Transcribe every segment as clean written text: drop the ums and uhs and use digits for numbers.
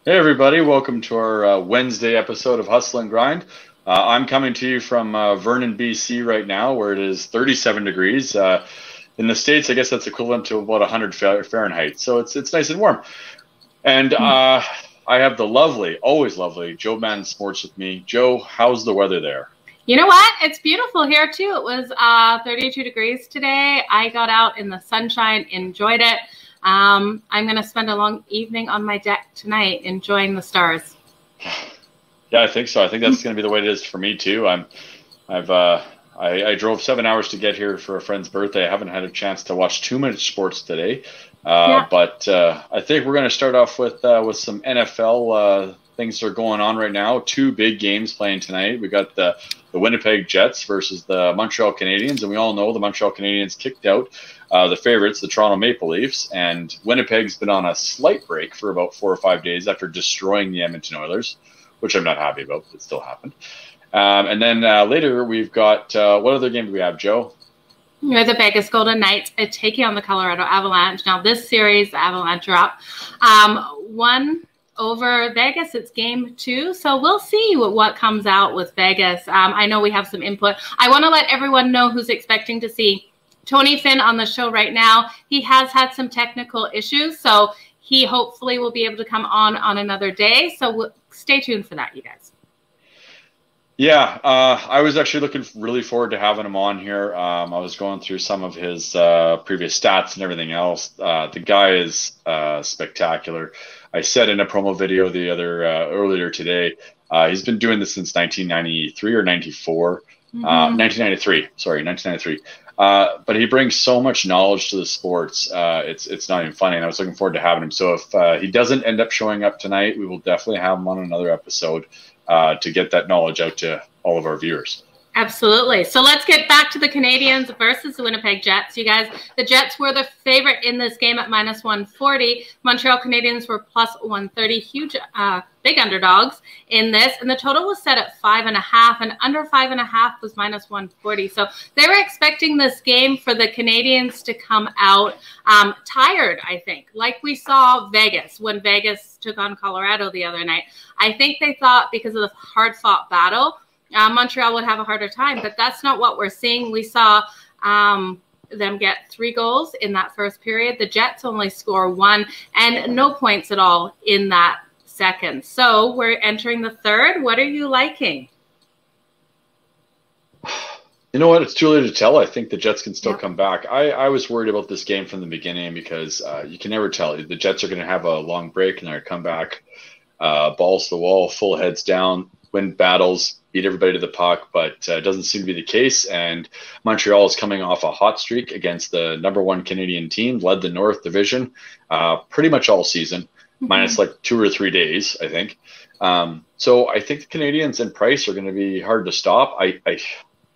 Hey everybody, welcome to our Wednesday episode of Hustle and Grind. I'm coming to you from Vernon, BC right now, where it is 37 degrees. In the States, I guess that's equivalent to about 100 Fahrenheit. So it's nice and warm. And I have the lovely, always lovely, Joe Madden Sports with me. Joe, how's the weather there? You know what? It's beautiful here too. It was 32 degrees today. I got out in the sunshine, enjoyed it. I'm going to spend a long evening on my deck tonight enjoying the stars. Yeah, I think so. I think that's going to be the way it is for me too. I drove 7 hours to get here for a friend's birthday. I haven't had a chance to watch too much sports today, but I think we're going to start off with some NFL things that are going on right now. Two big games playing tonight. We got the Winnipeg Jets versus the Montreal Canadiens, and we all know the Montreal Canadiens kicked out the favorites, the Toronto Maple Leafs, and Winnipeg's been on a slight break for about 4 or 5 days after destroying the Edmonton Oilers, which I'm not happy about, but it still happened. And then later we've got, what other game do we have, Joe? You're the Vegas Golden Knights taking on the Colorado Avalanche. Now this series, the Avalanche are up 1 over Vegas. It's game 2. So we'll see what comes out with Vegas. I know we have some input. I want to let everyone know who's expecting to see Tony Finn on the show right now. He has had some technical issues, so he hopefully will be able to come on another day. So stay tuned for that, you guys. Yeah, I was actually looking really forward to having him on here. I was going through some of his previous stats and everything else. The guy is spectacular. I said in a promo video earlier today, he's been doing this since 1993 or 94. 1993. Sorry, 1993. But he brings so much knowledge to the sports. It's not even funny, and I was looking forward to having him. So if he doesn't end up showing up tonight, we will definitely have him on another episode to get that knowledge out to all of our viewers. Absolutely. So let's get back to the Canadiens versus the Winnipeg Jets. You guys, the Jets were the favorite in this game at -140. Montreal Canadiens were +130. Huge, big underdogs in this. And the total was set at 5.5, and under 5.5 was -140. So they were expecting this game for the Canadiens to come out tired, I think, like we saw Vegas when Vegas took on Colorado the other night. I think they thought because of the hard-fought battle, Montreal would have a harder time, but that's not what we're seeing. We saw them get 3 goals in that first period. The Jets only score 1 and no points at all in that second. So we're entering the third. What are you liking? You know what? It's too early to tell. I think the Jets can still come back. I was worried about this game from the beginning because you can never tell. The Jets are going to have a long break and they're going to come back, balls to the wall, full heads down, win battles, beat everybody to the puck, but it doesn't seem to be the case. And Montreal is coming off a hot streak against the #1 Canadian team, led the North Division pretty much all season, minus like 2 or 3 days, I think. So I think the Canadiens and Price are going to be hard to stop. I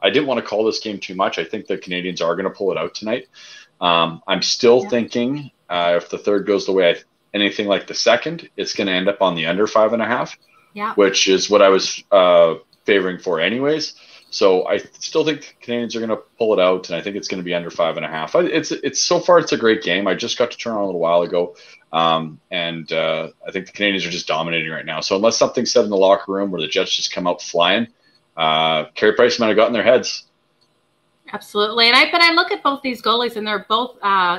didn't want to call this game too much. I think the Canadiens are going to pull it out tonight. I'm still thinking if the third goes the way anything like the second, it's going to end up on the under 5.5, which is what I was favoring for anyways. So I still think the Canadiens are going to pull it out, and I think it's going to be under 5.5. It's so far it's a great game. I just got to turn on a little while ago, and I think the Canadiens are just dominating right now. So unless something's said in the locker room where the Jets just come out flying, Carey Price might have got in their heads. Absolutely. And I look at both these goalies, and they're both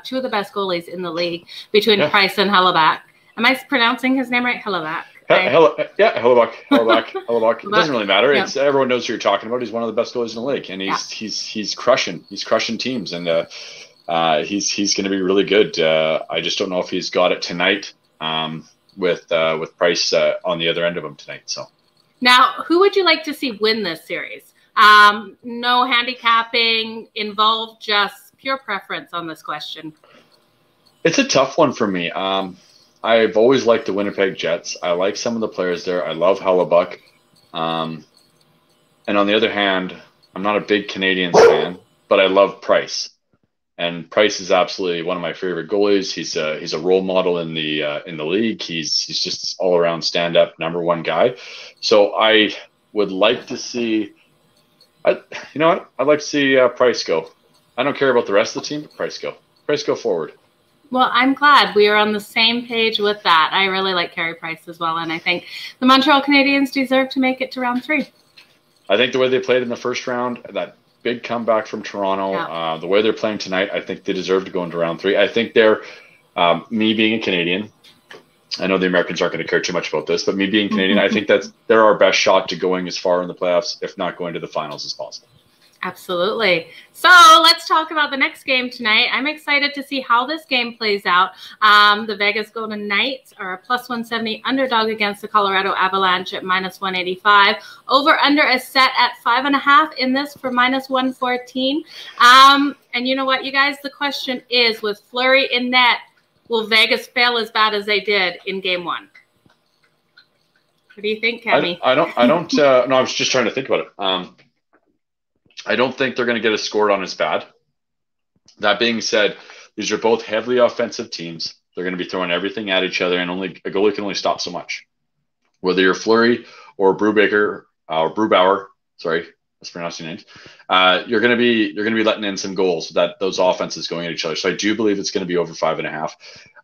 2 of the best goalies in the league between Price and Hellebuyck. Am I pronouncing his name right? Hellebuyck. Hellebuyck. It doesn't really matter. It's everyone knows who you're talking about. He's one of the best goalies in the league, and he's crushing. He's crushing teams, and he's going to be really good. I just don't know if he's got it tonight with Price on the other end of him tonight. So now, who would you like to see win this series? No handicapping involved, just pure preference on this question. It's a tough one for me. I've always liked the Winnipeg Jets. I like some of the players there. I love Hellebuyck. And on the other hand, I'm not a big Canadiens fan, but I love Price. And Price is absolutely one of my favorite goalies. He's a role model in the league. He's just all around stand up #1 guy. So I would like to see. You know what? I'd like to see Price go. I don't care about the rest of the team, but Price go. Price go forward. Well, I'm glad we are on the same page with that. I really like Carey Price as well, and I think the Montreal Canadiens deserve to make it to round 3. I think the way they played in the first round, that big comeback from Toronto, the way they're playing tonight, I think they deserve to go into round 3. I think they're, me being a Canadian, I know the Americans aren't going to care too much about this, but me being Canadian, I think they're our best shot to going as far in the playoffs, if not going to the finals, as possible. Absolutely. So let's talk about the next game tonight. I'm excited to see how this game plays out. The Vegas Golden Knights are a +170 underdog against the Colorado Avalanche at -185. Over under is set at 5.5 in this for -114. And you know what, you guys? The question is, with Fleury in net, will Vegas fail as bad as they did in Game 1? What do you think, Cammy? I don't. No, I was just trying to think about it. I don't think they're going to get us scored on as bad. That being said, these are both heavily offensive teams. They're going to be throwing everything at each other, and a goalie can only stop so much. Whether you're Fleury or Brubaker or Brubauer, sorry, let's pronounce your names. You're going to be letting in some goals. That those offenses going at each other. So I do believe it's going to be over 5.5.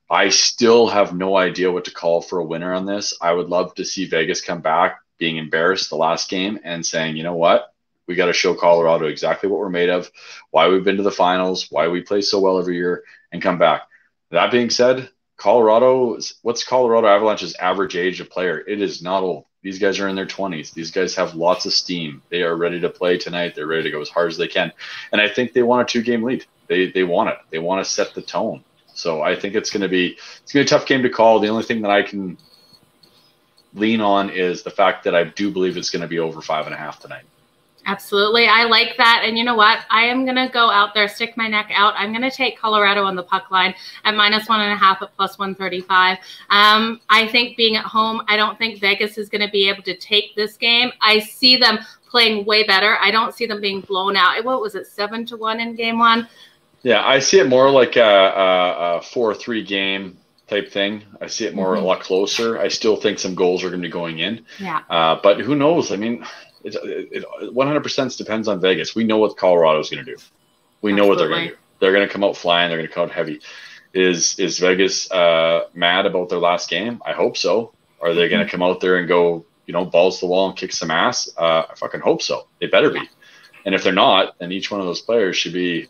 I still have no idea what to call for a winner on this. I would love to see Vegas come back, being embarrassed the last game and saying, you know what? We got to show Colorado exactly what we're made of, why we've been to the finals, why we play so well every year, and come back. That being said, what's Colorado Avalanche's average age of player? It is not old. These guys are in their 20s. These guys have lots of steam. They are ready to play tonight. They're ready to go as hard as they can. And I think they want a 2-game lead. They want it. They want to set the tone. So I think it's going to be a tough game to call. The only thing that I can lean on is the fact that I do believe it's going to be over 5.5 tonight. Absolutely. I like that. And you know what? I am going to go out there, stick my neck out. I'm going to take Colorado on the puck line at -1.5 at +135. I think being at home, I don't think Vegas is going to be able to take this game. I see them playing way better. I don't see them being blown out. What was it, 7-1 in Game 1? Yeah, I see it more like a 4-3 game type thing. I see it more a lot closer. I still think some goals are going to be going in. Yeah. But who knows? I mean, it 100% depends on Vegas. We know what Colorado's going to do. We know what they're going to do. They're going to come out flying. They're going to come out heavy. Is Vegas mad about their last game? I hope so. Are they going to come out there and go, balls to the wall and kick some ass? I fucking hope so. They better be. And if they're not, then each one of those players should be,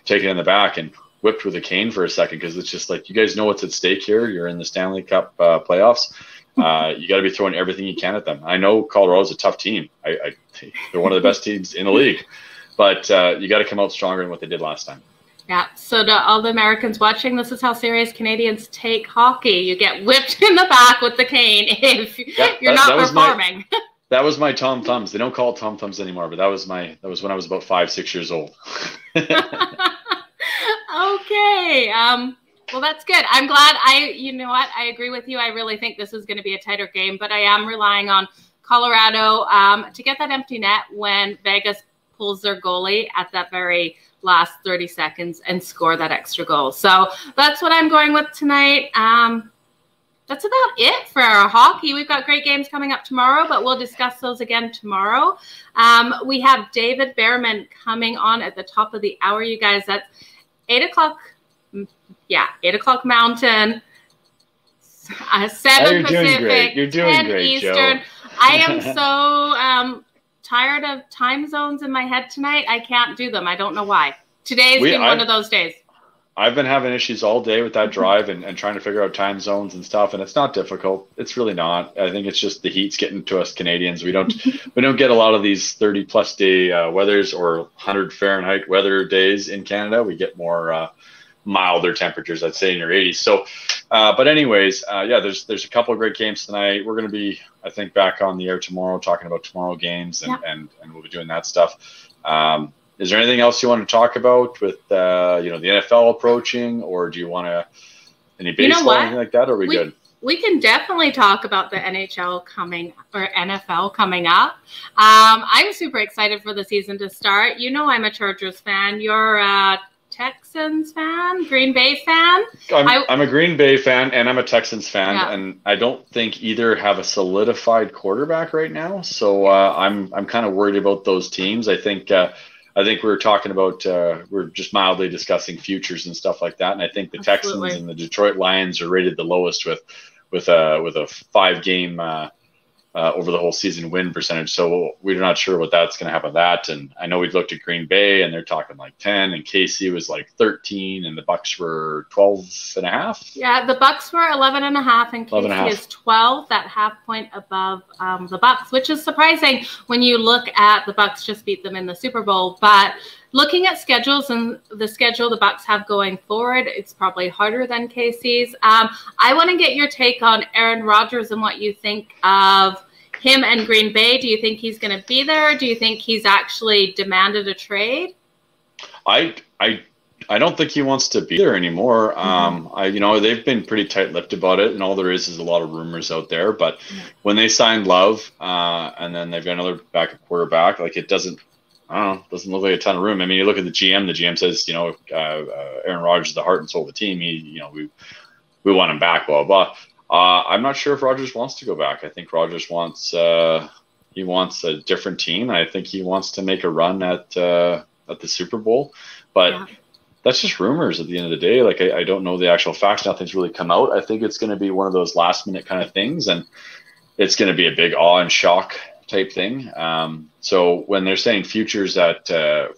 taken in the back and whipped with a cane for a second, because it's just like, you guys know what's at stake here. You're in the Stanley Cup playoffs. You got to be throwing everything you can at them. I know Colorado's a tough team. They're one of the best teams in the league, but you got to come out stronger than what they did last time. Yeah. So to all the Americans watching, this is how serious Canadians take hockey. You get whipped in the back with the cane if you're not performing. That was my Tom Thumbs. They don't call it Tom Thumbs anymore, but that was when I was about 5-6 years old. Okay. Well, that's good. I'm glad. You know what? I agree with you. I really think this is going to be a tighter game, but I am relying on Colorado to get that empty net when Vegas pulls their goalie at that very last 30 seconds and score that extra goal. So that's what I'm going with tonight. That's about it for our hockey. We've got great games coming up tomorrow, but we'll discuss those again tomorrow. We have David Behrman coming on at the top of the hour, you guys. That's 8 o'clock. Yeah, 8 o'clock Mountain, 7 Pacific, You're doing 10 great, Eastern. Joe. I am so tired of time zones in my head tonight. I can't do them. I don't know why. Today's been one of those days. I've been having issues all day with that drive and trying to figure out time zones and stuff, and it's not difficult. It's really not. I think it's just the heat's getting to us Canadians. We don't get a lot of these 30+ day weathers or 100 Fahrenheit weather days in Canada. We get more milder temperatures, I'd say, in your 80s. So, but anyways, yeah, there's a couple of great games tonight. We're going to be, I think, back on the air tomorrow talking about tomorrow games, and we'll be doing that stuff. Is there anything else you want to talk about with the NFL approaching, or do you want to any baseball or anything like that? Or are we good? We can definitely talk about the NFL coming up. I'm super excited for the season to start. I'm a Chargers fan. You're a Texans fan, Green Bay fan. I'm a Green Bay fan and I'm a Texans fan, and I don't think either have a solidified quarterback right now. So I'm kind of worried about those teams. I think I think we were talking about we're just mildly discussing futures and stuff like that, and I think the Texans and the Detroit Lions are rated the lowest with a 5-game over the whole season win percentage. So we're not sure what that's going to happen with that. And I know we looked at Green Bay and they're talking like 10, and KC was like 13, and the Bucks were 12.5. Yeah, the Bucks were 11.5, and KC is 12, that half point above the Bucks, which is surprising when you look at the Bucks just beat them in the Super Bowl. But looking at schedules and the schedule the Bucks have going forward, it's probably harder than KC's. I want to get your take on Aaron Rodgers and what you think of him and Green Bay. Do you think he's going to be there? Do you think he's actually demanded a trade? I don't think he wants to be there anymore. They've been pretty tight-lipped about it, and all there is a lot of rumors out there. But when they signed Love, and then they've got another backup quarterback, like it doesn't look like a ton of room. I mean, you look at the GM. The GM says, Aaron Rodgers is the heart and soul of the team. We want him back. Blah blah. I'm not sure if Rodgers wants to go back. I think Rodgers wants a different team. I think he wants to make a run at the Super Bowl, but that's just rumors at the end of the day. Like I don't know the actual facts. Nothing's really come out. I think it's going to be one of those last minute kind of things, and it's going to be a big awe and shock type thing. So when they're saying futures at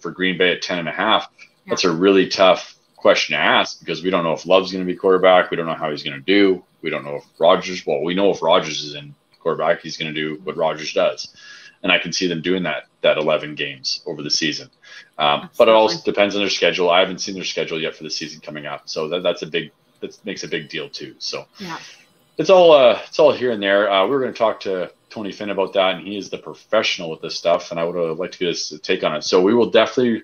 for Green Bay at 10.5, that's a really tough question to ask, because we don't know if Love's going to be quarterback. We don't know how he's going to do. We don't know if Rodgers. Well, we know if Rodgers is in quarterback, he's going to do what Rodgers does, and I can see them doing that 11 games over the season. But it also depends on their schedule. I haven't seen their schedule yet for the season coming up, so that makes a big deal too. So it's all here and there. We're going to talk to Tony Finn about that, and he is the professional with this stuff, and I would like to get his take on it. So we will definitely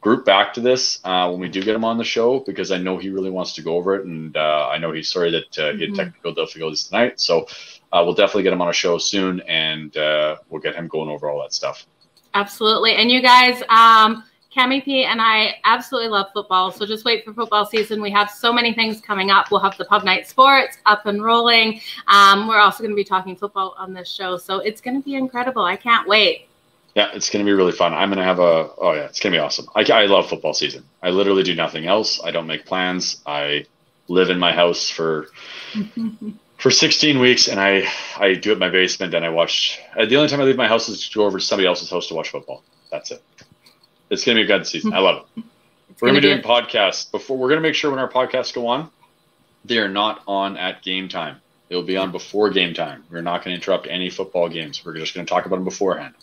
group back to this when we do get him on the show, because I know he really wants to go over it, and I know he's sorry that he had technical difficulties tonight. So we'll definitely get him on a show soon, and we'll get him going over all that stuff. Absolutely. And you guys, Cami P and I absolutely love football, so just wait for football season. We have so many things coming up. We'll have the Pub Night Sports up and rolling. We're also going to be talking football on this show, so it's going to be incredible. I can't wait. Yeah, it's going to be really fun. I'm going to have it's going to be awesome. I love football season. I literally do nothing else. I don't make plans. I live in my house for 16 weeks, and I do it in my basement, and I watch. The only time I leave my house is to go over to somebody else's house to watch football. That's it. It's going to be a good season. I love it. We're going to be doing podcasts. We're going to make sure when our podcasts go on, they are not on at game time. They'll be on before game time. We're not going to interrupt any football games. We're just going to talk about them beforehand.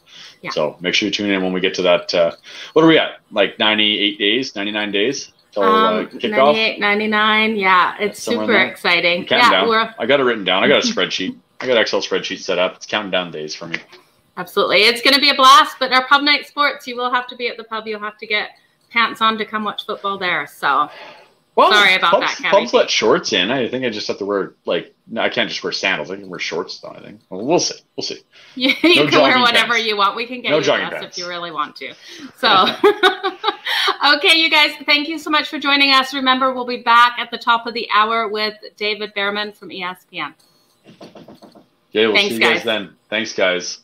Yeah. So make sure you tune in when we get to that. What are we at? Like 98 days, 99 days till kickoff? 98, 99. Yeah, it's super exciting. Yeah, I got it written down. I got a spreadsheet. I got an Excel spreadsheet set up. It's counting down days for me. Absolutely. It's going to be a blast. But our Pub Night Sports, you will have to be at the pub. You'll have to get pants on to come watch football there. So. Well, sorry about that, Kathy. Pubs let shorts in. I think I just have to wear, I can't just wear sandals. I can wear shorts, though, I think. Well, we'll see. We'll see. You can wear whatever you want. We can get you dressed if you really want to. So, okay, you guys, thank you so much for joining us. Remember, we'll be back at the top of the hour with David Behrman from ESPN. Yeah, we'll see you guys then. Thanks, guys.